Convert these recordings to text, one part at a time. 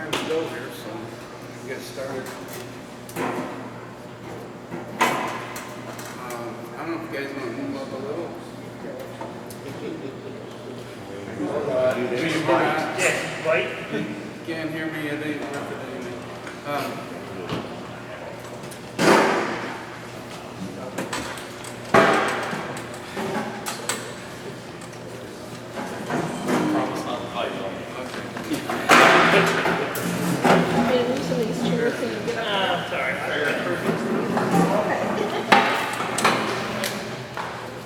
time to go here, so we can get started. I don't know if you guys want to move up a little. Do you bite? Yeah, bite. You can't hear me, it ain't worth it anyway. Promise not to bite. Sorry.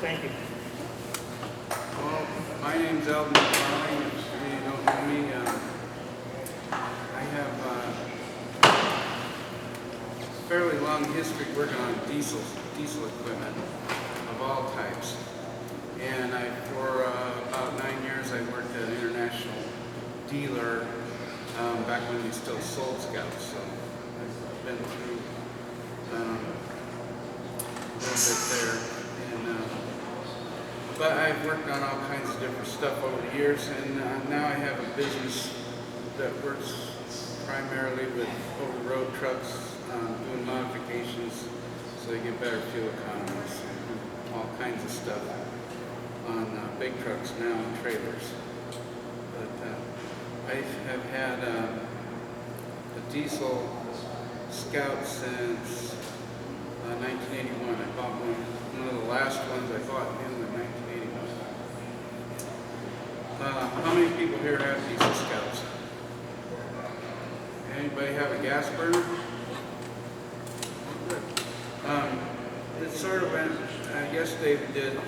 Thank you. Well, my name's Eldon McFarling. If you don't know me, I have a fairly long history working on diesel equipment of all types. And for about 9 years, I worked at an international dealer back when we still sold Scouts. So I've been through a little bit there. But I've worked on all kinds of different stuff over the years, and now I have a business that works primarily with over-the-road trucks, doing modifications so they get better fuel economies, and all kinds of stuff on big trucks now and trailers. But I have had a diesel Scout since 1981. I bought one of the last ones I bought new in 1981. How many people here have diesel Scouts? Anybody have a gas burner? Good. It's sort of been, I guess David did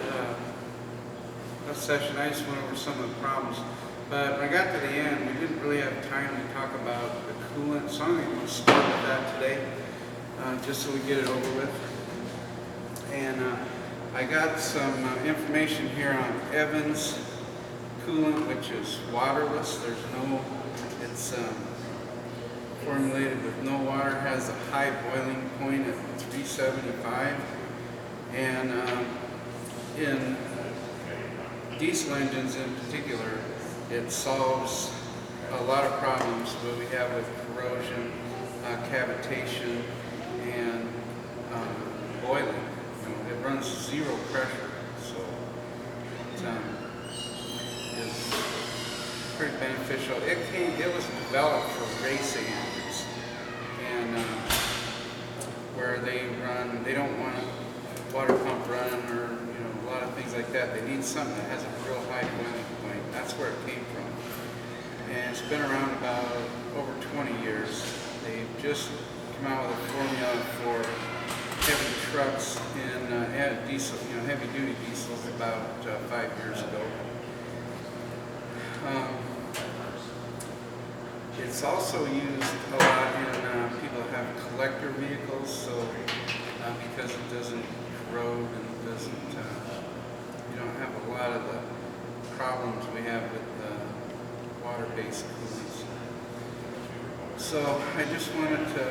a session. I just went over some of the problems. But when I got to the end, we didn't really have time to talk about the coolant, so I'm going to start with that today, just so we get it over with. And I got some information here on Evans coolant, which is waterless. It's formulated with no water, has a high boiling point at 375, and in diesel engines in particular, it solves a lot of problems that we have with corrosion, cavitation, and boiling. It runs zero pressure, so it is pretty beneficial. It was developed for racing engines, and where they don't want a water pump running or a lot of things like that. They need something that has a real high boiling point. That's where it came from, and it's been around about over 20 years. They've just come out with a formula for heavy trucks and diesel, heavy duty diesels about 5 years ago. It's also used a lot in people that have collector vehicles, so because it doesn't corrode and it doesn't, you don't have a lot of the problems we have with water-based coolants. So I just wanted to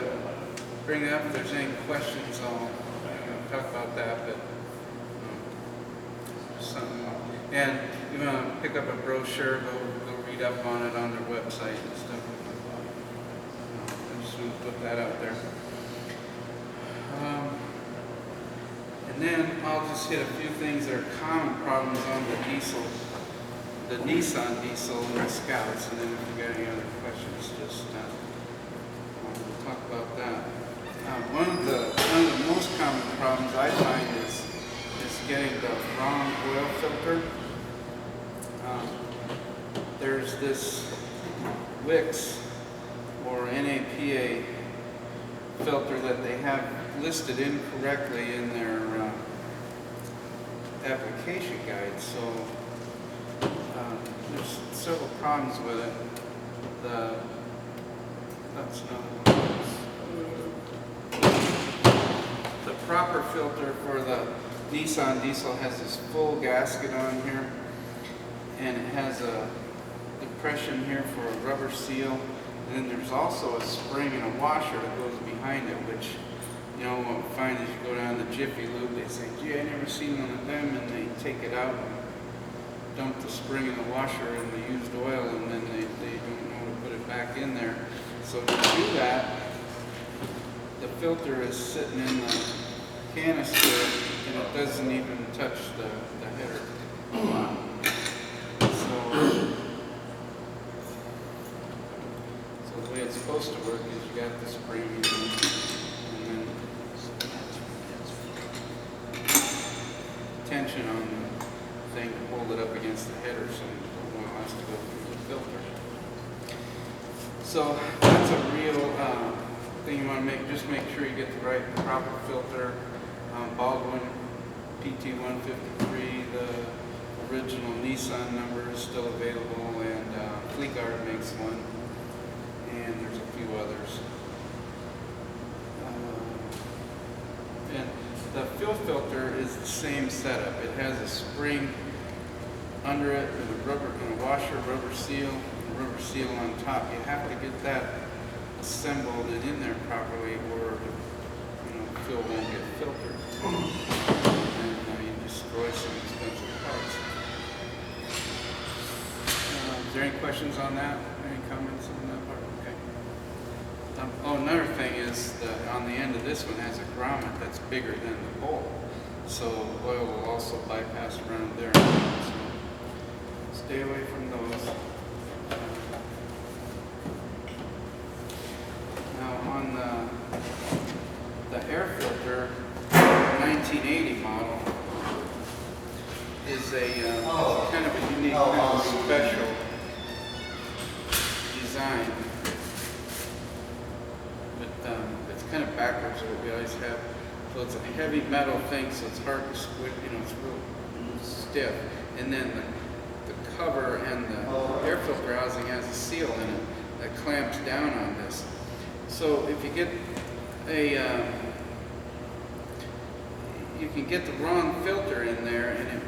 bring up, if there's any questions, I'll talk about that, but something. And you want to pick up a brochure, go read up on it on their website and stuff. I just want to put that out there. And then I'll just hit a few things that are common problems on the Nissan diesel and the Scouts, and then if you got any other questions, just we'll talk about that. One of the most common problems I find is getting the wrong oil filter. There's this Wix or NAPA filter that they have listed incorrectly in their application guide. So there's several problems with it. That's another one. The proper filter for the Nissan diesel has this full gasket on here, and it has a depression here for a rubber seal, and then there's also a spring and a washer that goes behind it, which what you find is you go down the Jiffy Lube, they say, gee, I never seen one of them, and they take it out and dump the spring and the washer in the used oil, and then they don't know to put it back in there. So to do that, the filter is sitting in the canister and it doesn't even touch the header. So the way it's supposed to work is you got the spring and then tension on the thing to hold it up against the header so the oil has to go through the filter. So that's a real thing you want to just make sure you get the proper filter. Baldwin PT153, the original Nissan number is still available, and Fleetguard makes one, and there's a few others. And the fuel filter is the same setup. It has a spring under it with a washer, rubber seal on top. You have to get that assembled and in there properly, or the fuel won't get filtered, and you destroy some expensive parts. Is there any questions on that? Any comments on that part? Okay. Another thing is on the end of this one has a grommet that's bigger than the bowl, so oil will also bypass around there. So stay away from those. Now on the air filter, 1980 model is a kind of a unique, kind of special design. But it's kind of backwards what we always have. So it's a heavy metal thing, so it's hard to squid, it's real stiff. And then the cover and the air filter housing has a seal in it that clamps down on this. So if you get you can get the wrong filter in there and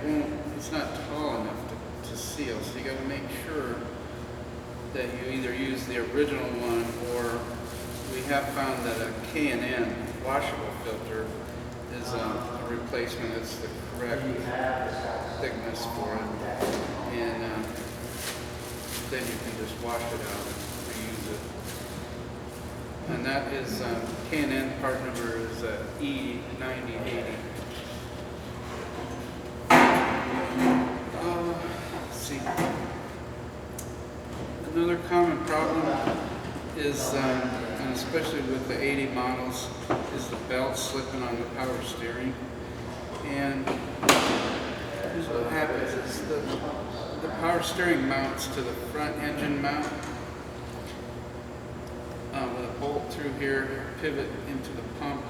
it's not tall enough to seal. So you got to make sure that you either use the original one, or we have found that a K&N washable filter is a replacement. It's the correct thickness for it. And then you can just wash it out and reuse it. And that is K&N part number is E9080. Let's see. Another common problem is, and especially with the 80 models, is the belt slipping on the power steering. And here's what happens is the power steering mounts to the front engine mount with a bolt through here, pivot into the pump,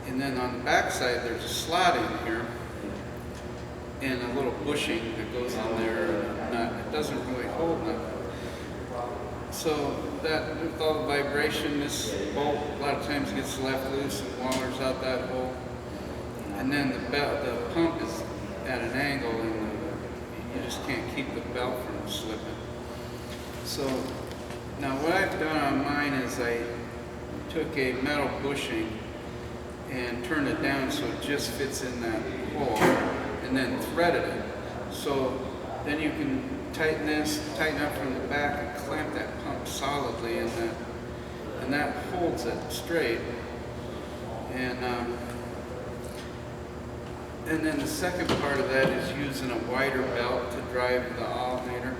and then on the back side there's a slot in here and a little bushing that goes in there, and it doesn't really hold nothing. So that with all the vibration, this bolt a lot of times gets left loose and wanders out that hole, and then the pump is at an angle and you just can't keep the belt from slipping. So now what I've done on mine is I took a metal bushing and turned it down so it just fits in that hole, and then threaded it. So then you can tighten up from the back and clamp that pump solidly, and that holds it straight. And then the second part of that is using a wider belt to drive the alternator.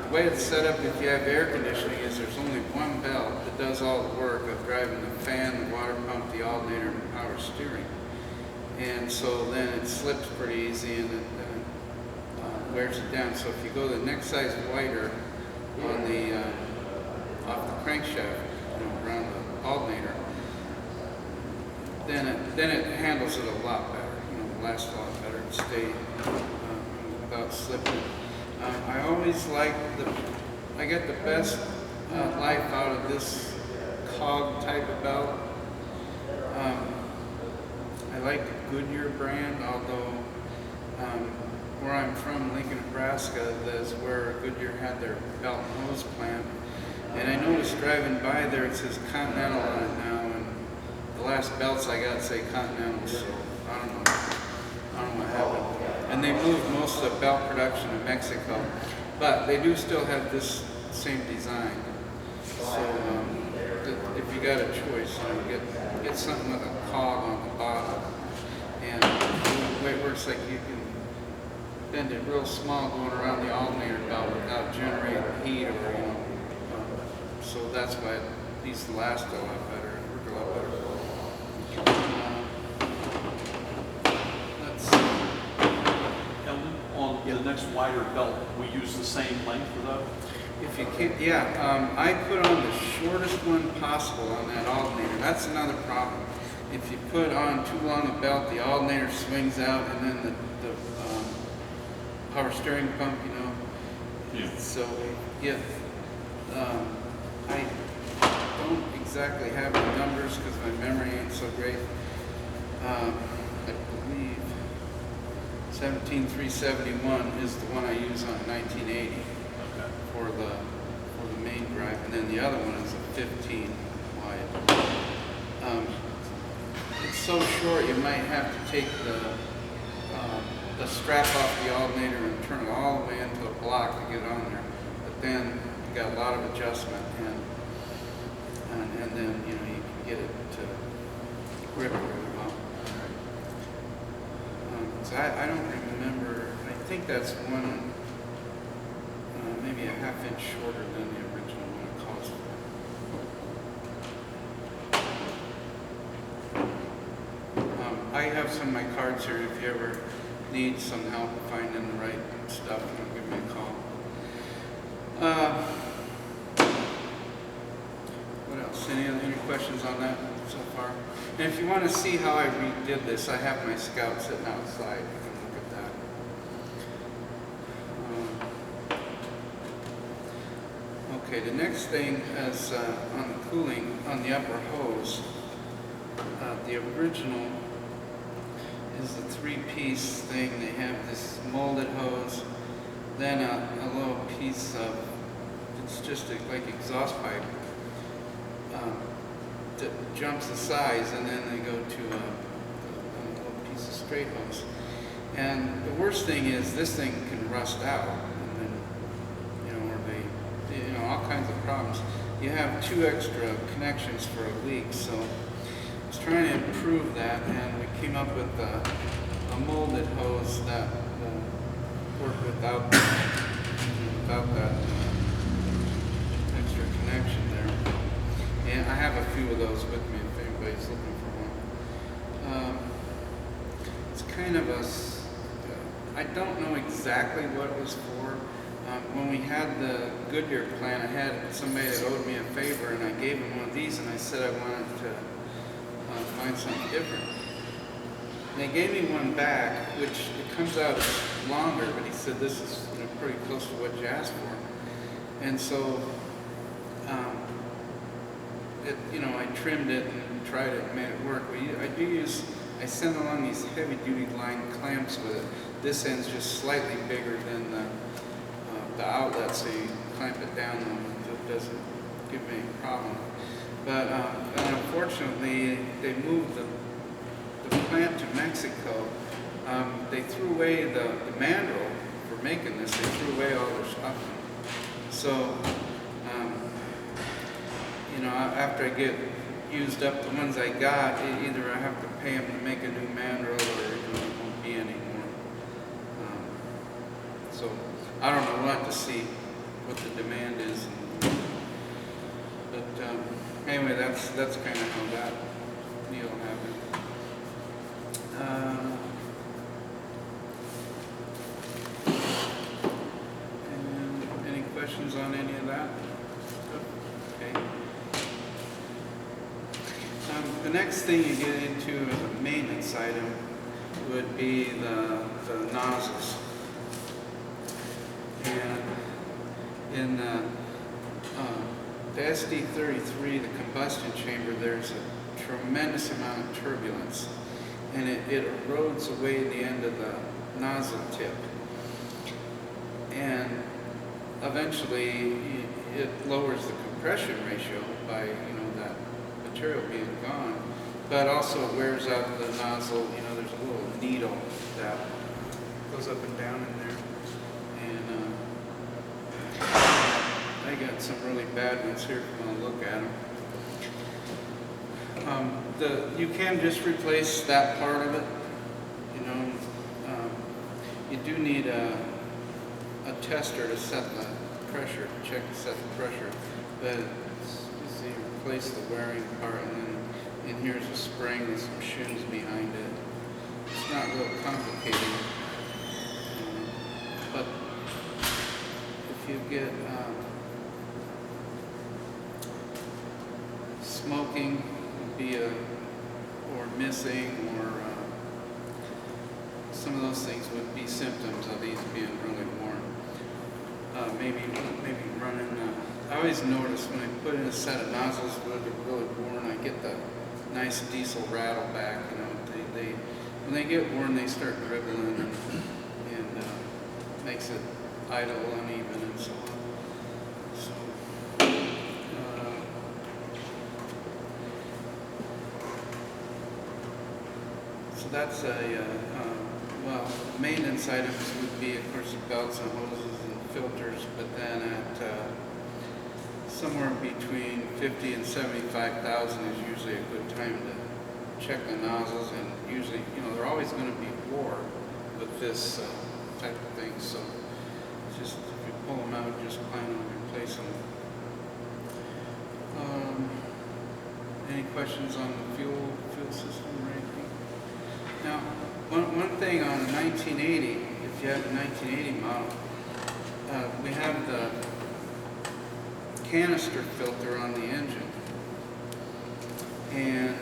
The way it's set up, if you have air conditioning, is there's only one belt that does all the work of driving the fan, the water pump, the alternator, and the power steering. And so then it slips pretty easy and it wears it down. So if you go the next size wider on the off the crankshaft, around the alternator, then it handles it a lot better. Lasts a lot better and stay without slipping. I always like I get the best life out of this cog type of belt. I like the Goodyear brand, although where I'm from, Lincoln, Nebraska, that's where Goodyear had their belt and hose plant. And I noticed driving by there, it says Continental on it now, and the last belts I got say Continental, so I don't know what happened. And they moved most of the belt production to Mexico, but they do still have this same design. got a choice. You know, get something with a cog on the bottom, and the way it works, like you can bend it real small going around the alternator belt without generating heat, or so that's why these last a lot better, work a lot better. Let's see. Eldon, on the next wider belt, we use the same length for those? If you can, yeah, I put on the shortest one possible on that alternator. That's another problem. If you put on too long a belt, the alternator swings out, and then the power steering pump, Yeah. So if I don't exactly have the numbers because my memory ain't so great. I believe 17371 is the one I use on 1980 Okay. for the main drive, and then the other one is a 15 wide. It's so short you might have to take the strap off the alternator and turn it all the way into a block to get it on there. But then you got a lot of adjustment, and then you can get it to grip really well. So I don't remember. I think that's one. Maybe a half-inch shorter than the original one it calls for. I have some of my cards here. If you ever need some help finding the right stuff, give me a call. What else? Any questions on that so far? And if you want to see how I redid this, I have my Scout sitting outside. You can look at that. Okay, the next thing is on the cooling on the upper hose. The original is the three-piece thing. They have this molded hose, then a little piece of, it's just like exhaust pipe that jumps the size, and then they go to a little piece of straight hose. And the worst thing is this thing can rust out, and then, or they, all kinds of problems. You have 2 extra connections for a leak, so I was trying to improve that, and we came up with a molded hose that will work without that extra connection there. And I have a few of those with me if anybody's looking for one. It's kind of I don't know exactly what it was for. When we had the Goodyear plant, I had somebody that owed me a favor, and I gave him one of these, and I said I wanted to find something different. And they gave me one back, which it comes out longer, but he said this is pretty close to what you asked for. And so, I trimmed it and tried it and made it work. But I send along these heavy-duty line clamps with it. This end's just slightly bigger than the outlet, so you clamp it down so it doesn't give me any problem. But unfortunately, they moved the plant to Mexico. They threw away the mandrel for making this. They threw away all their stuff. So, after I get used up the ones I got, either I have to pay them to make a new mandrel, or it won't be anymore. So I don't know. We'll have to see what the demand is. But anyway, that's kind of how that deal happened. And any questions on any of that? Okay. The next thing you get into as a maintenance item would be the nozzles. And in the SD33, the combustion chamber, there's a tremendous amount of turbulence, and it erodes away the end of the nozzle tip. And eventually, it lowers the compression ratio by, that material being gone, but also it wears out the nozzle. There's a little needle that goes up and down in there. And I got some really bad ones here if you want to look at them. You can just replace that part of it. You know, you do need a tester to set the pressure, check to set the pressure. But you see, replace the wearing part, and here's a spring with some shims behind it. It's not real complicated, but if you get smoking would be or missing, or some of those things would be symptoms of these being really worn. Maybe running. I always notice when I put in a set of nozzles that are really worn, I get the nice diesel rattle back. You know, when they get worn, they start dribbling and makes it idle, uneven, and so on. So that's well, maintenance items would be, of course, belts and hoses and filters, but then at somewhere between 50 and 75,000 is usually a good time to check the nozzles, and usually, you know, they're always going to be worn with this type of thing. So just if you pull them out, just plan on replacing them. Any questions on the fuel system or anything? Now, one thing on the 1980, if you have the 1980 model, we have the canister filter on the engine, and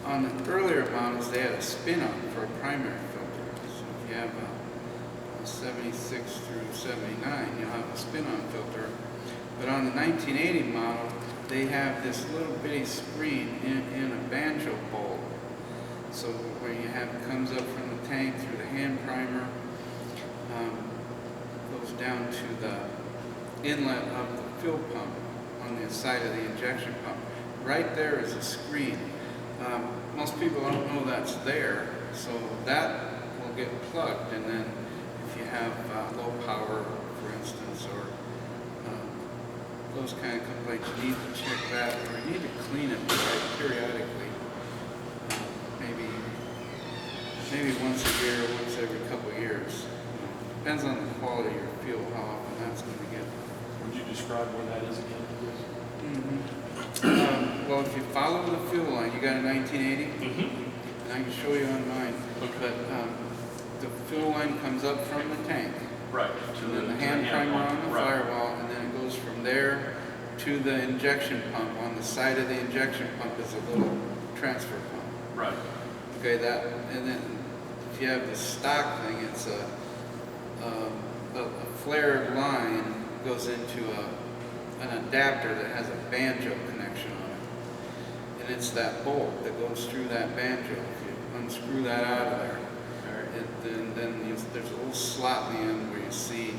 on the earlier models they had a spin-on for a primary filter. So if you have a 76 through 79, you'll have a spin-on filter. But on the 1980 model, they have this little bitty screen in a banjo bowl. So where you have, it comes up from the tank through the hand primer, goes down to the inlet of the fuel pump on the side of the injection pump. Right there is a screen. Most people don't know that's there, so that will get plugged, and then if you have low power, for instance, or those kind of complaints, you need to check that, or you need to clean it periodically. Maybe once a year, once every couple of years. Depends on the quality of your fuel, how often that's going to get. Would you describe where that is again, please? Well, if you follow the fuel line, you got a 1980, and I can show you on mine. Okay. But the fuel line comes up from the tank, Right. and then the hand primer on the firewall, and then it goes from there to the injection pump. On the side of the injection pump is a little transfer pump. Right. Okay, and then if you have the stock thing, it's a flared line goes into an adapter that has a banjo connection on it, and it's that bolt that goes through that banjo. If you unscrew that out of there, then there's a little slot in the end where you see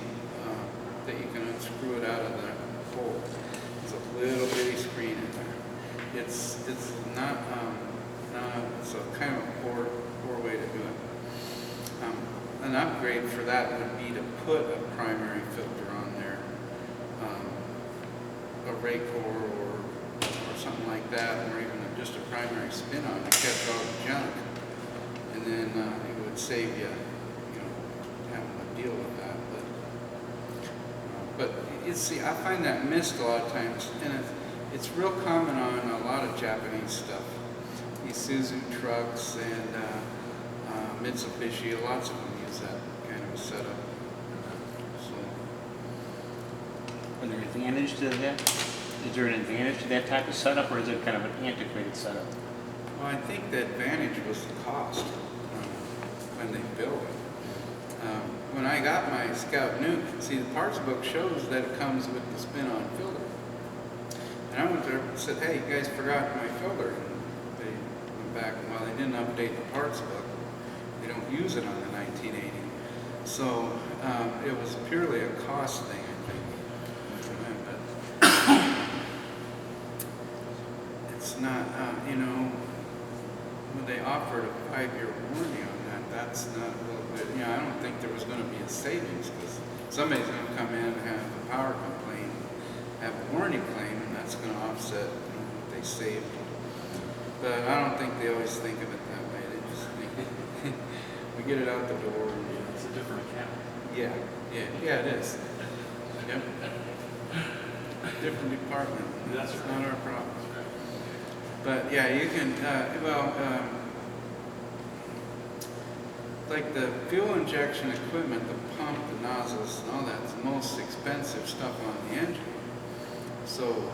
that you can unscrew it out of the bolt. There's a little bitty screen in there. It's not. It's a kind of a poor way to do it. An upgrade for that would be to put a primary filter on there, a Raycor or something like that, or even just a primary spin-on to catch all the junk, and then it would save you, having to deal with that. But you see, I find that missed a lot of times, and it's real common on a lot of Japanese stuff. Isuzu trucks and Mitsubishi, lots of them use that kind of a setup. So, Is there an advantage to that? Is there an advantage to that type of setup, or is it kind of an antiquated setup? well, I think the advantage was the cost when they built it. When I got my Scout Nuke, see, the parts book shows that it comes with the spin-on filter. And I went there and said, hey, you guys forgot my filter. Back while they didn't update the parts book, they don't use it on the 1980. So it was purely a cost thing, I think. But it's not, when they offered a 5-year warranty on that, that's not a little bit. I don't think there was going to be a savings, because somebody's going to come in and have a power complaint, have a warranty claim, and that's going to offset what they they saved. But I don't think they always think of it that way. They just think we get it out the door. And, It's a different account. yeah, it is. Yep. Different department. That's It's right. not our problem. But yeah, you can, like the fuel injection equipment, the pump, the nozzles, and all that's the most expensive stuff on the engine. So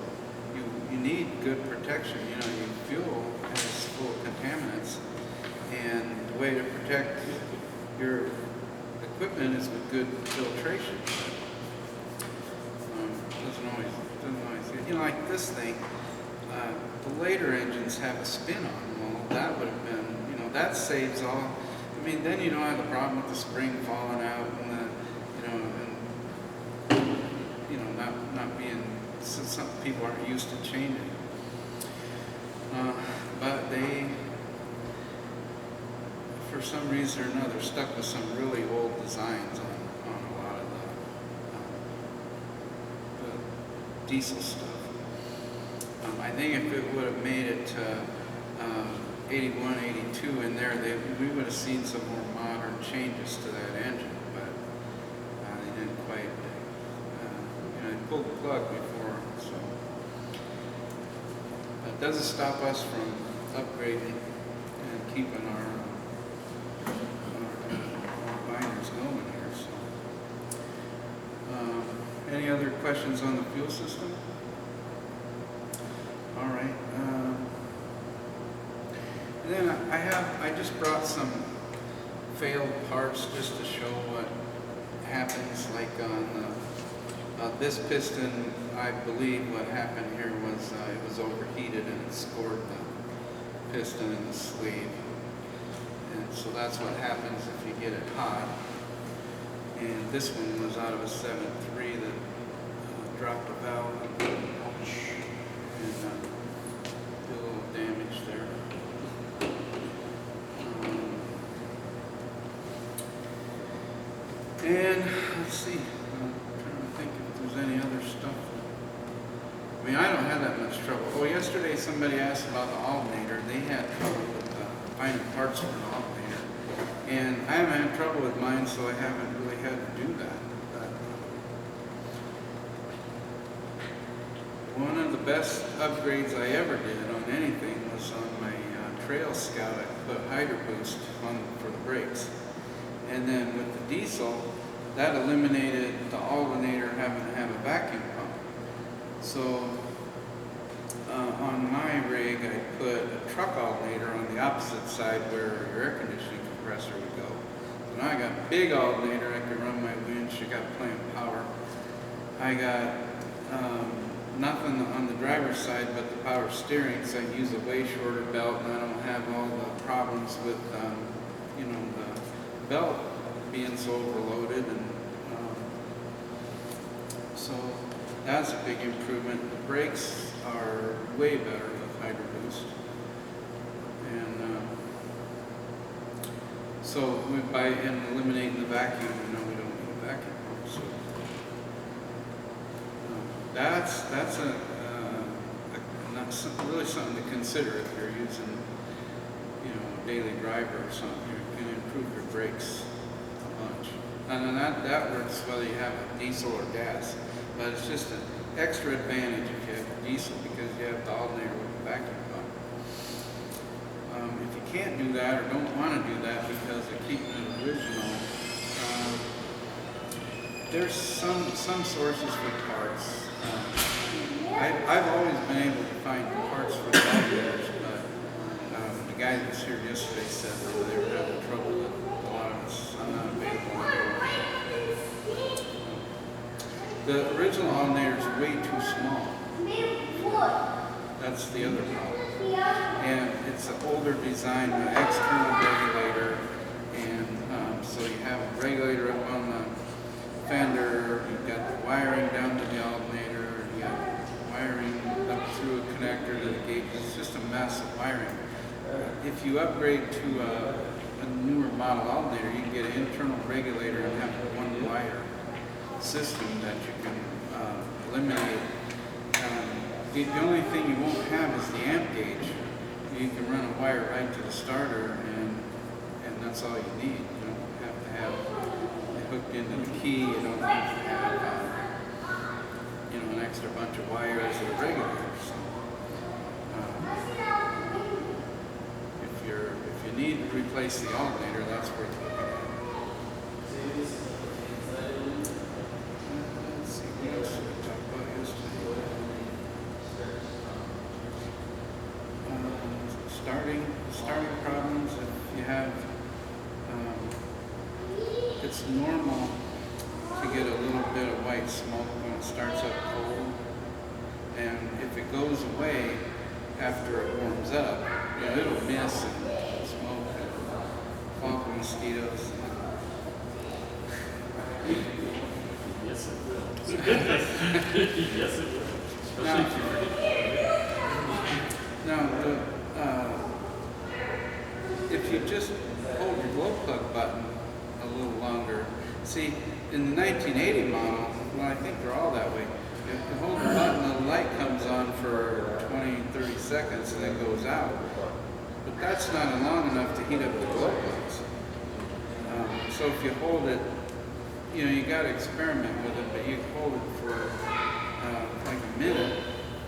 you need good protection. You know, your fuel is full of contaminants, and the way to protect your equipment is with good filtration. Doesn't always, you know, like this thing. The later engines have a spin on them. Well, that would have been, you know, that saves all. I mean, then you don't have the problem with the spring falling out and the, not being. Some people aren't used to changing. But they, for some reason or another, stuck with some really old designs on a lot of the diesel stuff. I think if it would have made it to 81, 82 in there, we would have seen some more modern changes to that engine, but they didn't quite, they pulled the plug before, so. That doesn't stop us from upgrading and keeping our binders going here, so. Any other questions on the fuel system? All right. And then I just brought some failed parts just to show what happens. Like on this piston, I believe what happened here was it was overheated and it scored the piston in the sleeve. And so that's what happens if you get it hot. And this one was out of a 7.3 that dropped a valve and did a little damage there. And let's see, I'm trying to think if there's any other stuff. I mean, I don't have that much trouble. Oh, yesterday somebody asked about the alternator. They had trouble with finding parts for an alternator. And I haven't had trouble with mine, so I haven't really had to do that. But one of the best upgrades I ever did on anything was on my Trail Scout. I put Hydro Boost on for the brakes. And then with the diesel, that eliminated the alternator having to have a vacuum pump. So on my rig, I put a truck alternator on the opposite side where your air conditioning compressor would go. So now I got a big alternator, I can run my winch, I got plenty of power. I got nothing on the driver's side but the power steering, so I can use a way shorter belt and I don't have all the problems with the belt being so overloaded, and so that's a big improvement. The brakes are way better with Hydro Boost, and so by eliminating the vacuum, we don't need a vacuum pump. So that's really something to consider if you're using a daily driver or something. You can improve your brakes a bunch. And then that works whether you have a diesel or gas. But it's just an extra advantage if you have a diesel because you have the alternator with the vacuum pump. If you can't do that or don't want to do that because of keeping it original, there's some sources for parts. I've always been able to find parts for the alternators, but the guy that was here yesterday said that they were having trouble with a lot of it's not available anymore. The original alternator is way too small. That's the other problem. And it's an older design, an external regulator, and so you have a regulator up on the fender, you've got the wiring down to the alternator, you got wiring up through a connector to the gauges. It's just a mess of wiring. If you upgrade to a newer model alternator, you can get an internal regulator and have one wire system that you can eliminate The only thing you won't have is the amp gauge. You can run a wire right to the starter, and that's all you need. You don't have to have it hooked into the key. You don't have to have an extra bunch of wires that are regular. So, if you need to replace the alternator, that's worth looking at. Let's see, what else did we talk about yesterday? Starting problems. If you have, it's normal to get a little bit of white smoke when it starts up cold, and if it goes away after it warms up, it'll miss and smoke and fall mosquitoes. Yes, it will. Yes, it will. Especially if you're Now, if you just hold your glow plug button a little longer, see, in the 1980 model, well, I think they're all that way. You hold the button, the light comes on for 20, 30 seconds and then goes out. But that's not long enough to heat up the glow plugs. So if you hold it, you got to experiment with it, but you hold it for like a minute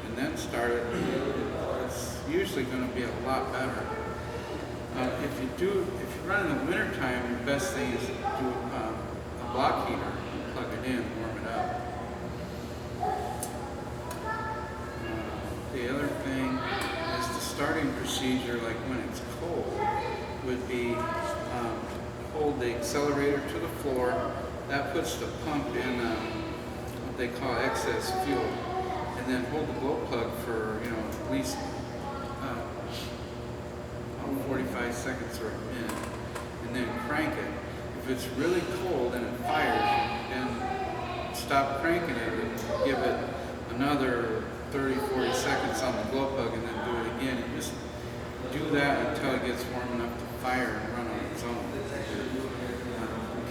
and then start it. It's usually going to be a lot better. If you run in the wintertime, the best thing is to do a block heater, plug it in, warm it up. The other thing is the starting procedure, like when it's cold, would be hold the accelerator to the floor. That puts the pump in what they call excess fuel, and then hold the glow plug for at least 45 seconds or a minute, and then crank it. If it's really cold and it fires, then stop cranking it and give it another 30, 40 seconds on the glow plug, and then do it again. And just do that until it gets warm enough to fire and run on its own.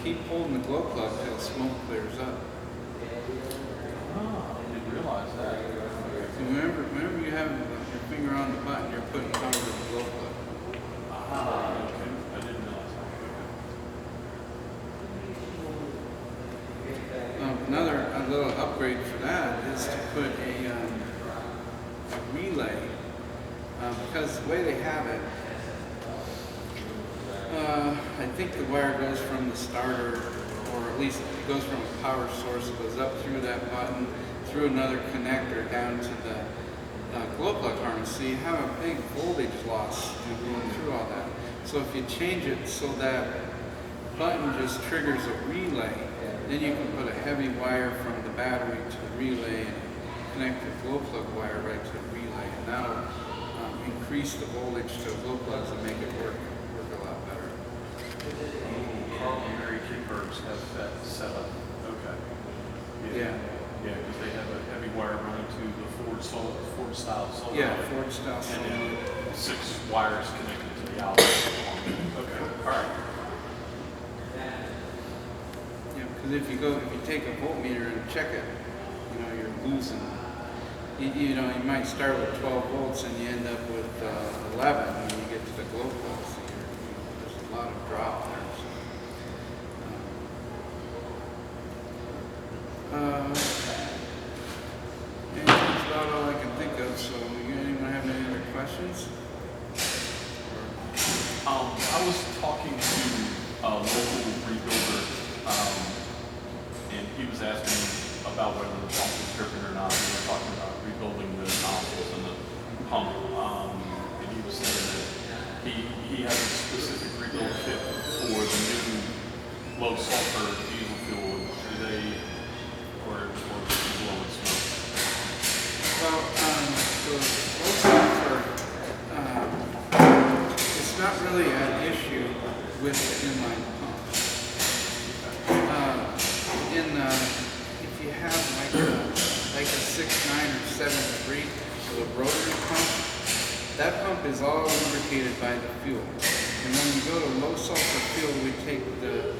Keep holding the glow plug till smoke clears up. I didn't realize that. So whenever you have your finger on the button, you're putting power to the glow plug. Okay. I didn't realize that. Another little upgrade for that is to put a relay, because the way they have it, I think the wire goes from the starter, or at least it goes from a power source, it goes up through that button, through another connector down to the glow plug harness. So you have a big voltage loss going through all that. So if you change it so that button just triggers a relay, then you can put a heavy wire from the battery to the relay and connect the glow plug wire right to the relay, and that'll increase the voltage to the glow plugs and make it work a lot better. Carl and Mary Kidbergs have that set up. Okay. Yeah. Yeah, because they have a heavy wire running to the Ford style solar. Yeah, Ford style And solar. then 6 wires connected to the outlet. Okay. All right. Yeah, because if you take a voltmeter and check it, you're losing. You might start with 12 volts and you end up with 11 when you get to the glow plug. So there's a lot of drop there. And that's about all I can think of. So, anyone have any other questions? I was talking to a local rebuilder, and he was asking me about whether the pump was driven or not. We were talking about rebuilding the nozzles and the pump, and he was saying that he has a specific rebuild kit for the new low sulfur diesel fuel. Do they, or blow and smoke? Well, the low sulfur, it's not really an issue with the inline pump. If you have like a 6.9 or 7.3 of a rotary pump, that pump is all lubricated by the fuel. And when you go to low sulfur fuel, we take the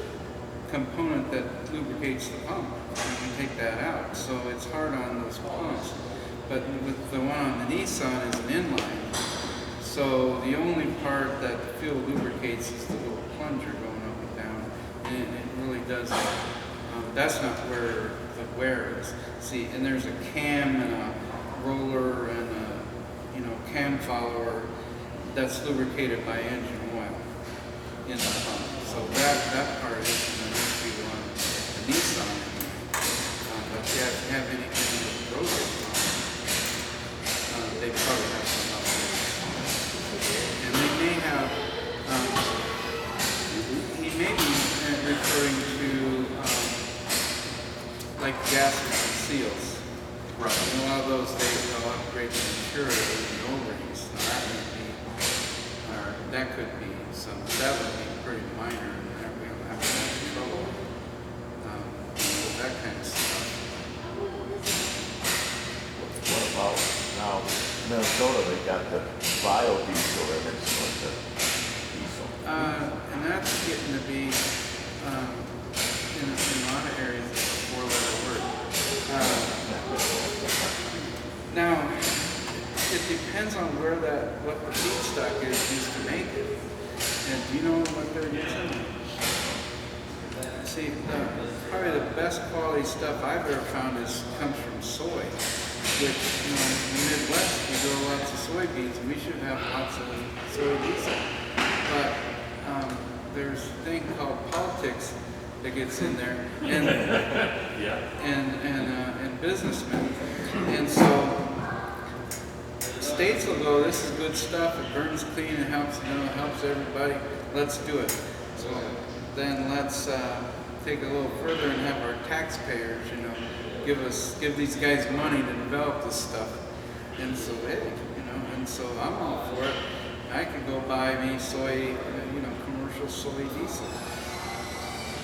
component that lubricates the pump, and we take that out. So it's hard on those pumps. but with the one on the Nissan is an inline. So the only part that the fuel lubricates is the little plunger going up and down, and it really does. That's not where the wear is. See, and there's a cam and a roller and a cam follower that's lubricated by engine oil in the pump. So that part is going to be on the Nissan. But if you have anything with rotary pump, they probably have some up there. And they may have, he may be referring to like gaskets and seals. Right. And a lot of those they'll upgrade the material and O-rings. That could be some. That would be pretty minor, and we don't have to have trouble with that kind of stuff. What about now, Minnesota, they got the biodiesel in it, so it's a diesel. And that's getting to be in a lot of areas it's a four-letter word. Now, it depends on what the feedstock is used to make it. And do you know what they're using? See, probably the best quality stuff I've ever found comes from soy, which, in the Midwest, we grow lots of soybeans, and we should have lots of soy diesel. But there's a thing called politics that gets in there, and and businessmen, and so states will go, this is good stuff, it burns clean, it helps, it helps everybody, let's do it. So then let's take a little further and have our taxpayers, give these guys money to develop this stuff. And so, hey, and so I'm all for it. I could go buy me soy, commercial soy diesel.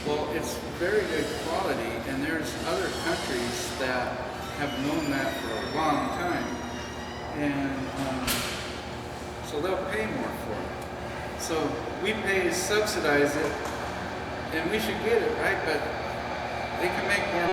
Well, it's very good quality, and there's other countries that have known that for a long time. And so they'll pay more for it. So we subsidize it, and we should get it, right? But they can make more